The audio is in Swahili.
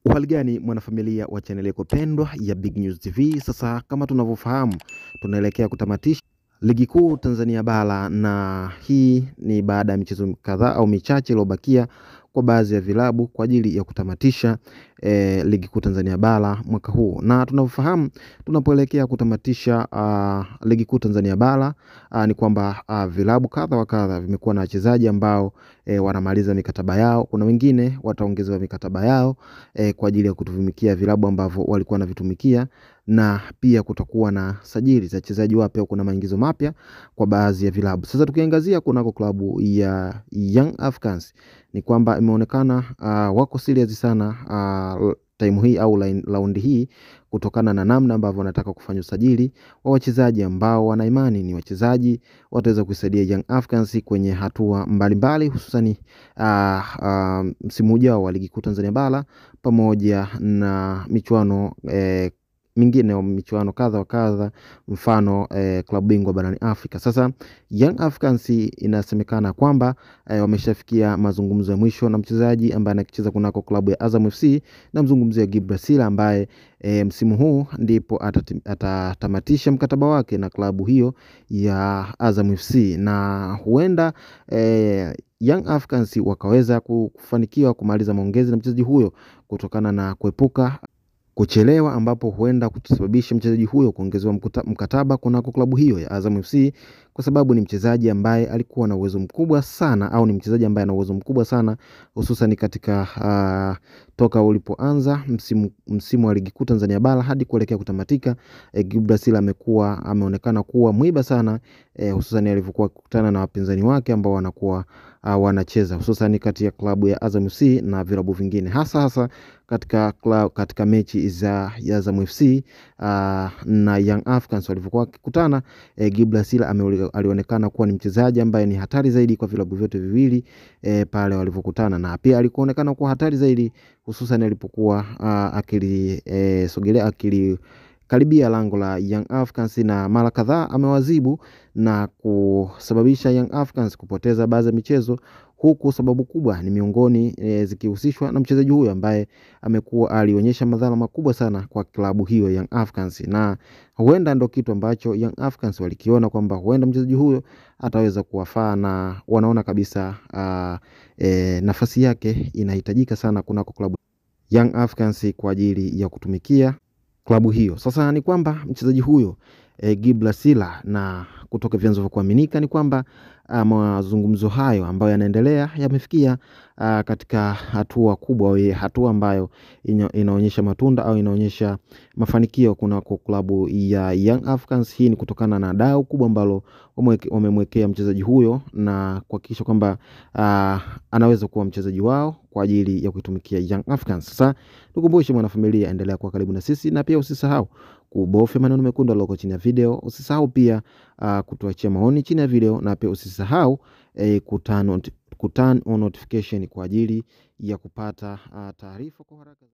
Uhali gani mwanafamilia wa channel yako pendwa ya Big News TV. Sasa kama tunavyofahamu, tunaelekea kutamatisha ligi kuu Tanzania bara, na hii ni baada ya michezo kadhaa au michache iliyobakia kwa baadhi ya vilabu kwa ajili ya kutamatisha ligi kuu Tanzania bara mwaka huu. Na tunavyofahamu, tunapoelekea kutamatisha ligi kuu Tanzania bara, ni kwamba vilabu kadha wa kadha vimekuwa na wachezaji ambao wanamaliza mikataba yao. Kuna wengine wataongezewa mikataba yao kwa ajili ya kutumikia vilabu ambavyo walikuwa wanavitumikia, na pia kutakuwa na sajili za wachezaji wapya. Kuna maingizo mapya kwa baadhi ya vilabu. Sasa tukiangazia kunako klabu ya Young Africans, ni kwamba imeonekana wako serious sana time hii au round hii, kutokana na namna ambavyo wanataka kufanya usajili wa wachezaji ambao wana imani ni wachezaji wataweza kusaidia Young Africans kwenye hatua mbalimbali, hususan msimu ujao wa ligi kuu Tanzania bara pamoja na michuano mingine, michuano kadha wa kadha, mfano klabu bingwa barani Afrika. Sasa Young Africans inasemekana kwamba wameshafikia mazungumzo ya mwisho na mchezaji ambaye anacheza kunako klabu ya Azam FC, na mzungumzia Gibril Sila ambaye msimu huu ndipo atatamatisha mkataba wake na klabu hiyo ya Azam FC, na huenda Young Africans wakaweza kufanikiwa kumaliza maongezi na mchezaji huyo kutokana na kuepuka kuchelewa, ambapo huenda kusababisha mchezaji huyo kuongezewa mkataba kunako klabu hiyo ya Azam FC, kwa sababu ni mchezaji ambaye alikuwa na uwezo mkubwa sana, au ni mchezaji ambaye ana uwezo mkubwa sana, hususan katika toka ulipoanza msimu wa ligi kuu Tanzania bara hadi kuelekea kutamatika. Gibril Sila ameonekana kuwa mwiba sana, hususan alivyokuwa kukutana na wapinzani wake ambao wanakuwa wanacheza hususan kati ya klabu ya Azam FC na vilabu vingine, hasa katika mechi za Azam FC na Young Africans walivyokuwa wakikutana. Gibril Sila alionekana kuwa ni mchezaji ambaye ni hatari zaidi kwa vilabu vyote viwili pale walivyokutana, na pia alikuonekana kuwa hatari zaidi hususan alipokuwa karibia lango la Young Africans, na mara kadhaa amewazibu na kusababisha Young Africans kupoteza baadhi ya michezo, huku sababu kubwa ni miongoni zikihusishwa na mchezaji huyo ambaye alionyesha madhara makubwa sana kwa klabu hiyo Young Africans, na huenda ndo kitu ambacho Young Africans walikiona kwamba huenda mchezaji huyo ataweza kuwafaa, na wanaona kabisa nafasi yake inahitajika sana kunako klabu Young Africans kwa ajili ya kutumikia klabu hiyo. Sasa ni kwamba mchezaji huyo Gibril Sila, na kutoka vyanzo vya kuaminika ni kwamba mazungumzo hayo ambayo yanaendelea yamefikia katika hatua kubwa, hatua ambayo inaonyesha matunda au inaonyesha mafanikio kunako klabu ya Young Africans. Hii ni kutokana na dau kubwa ambalo wamemwekea mchezaji huyo, na kuhakikisha kwamba anaweza kuwa mchezaji wao kwa ajili ya kuitumikia Young Africans. Sasa tukumbushe mwanafamilia, endelea kuwa karibu na sisi, na pia usisahau kubofya maneno mekundu loko chini ya video. Usisahau pia kutuachia maoni chini ya video, na pia usisahau kuturn on notification kwa ajili ya kupata taarifa kwa haraka.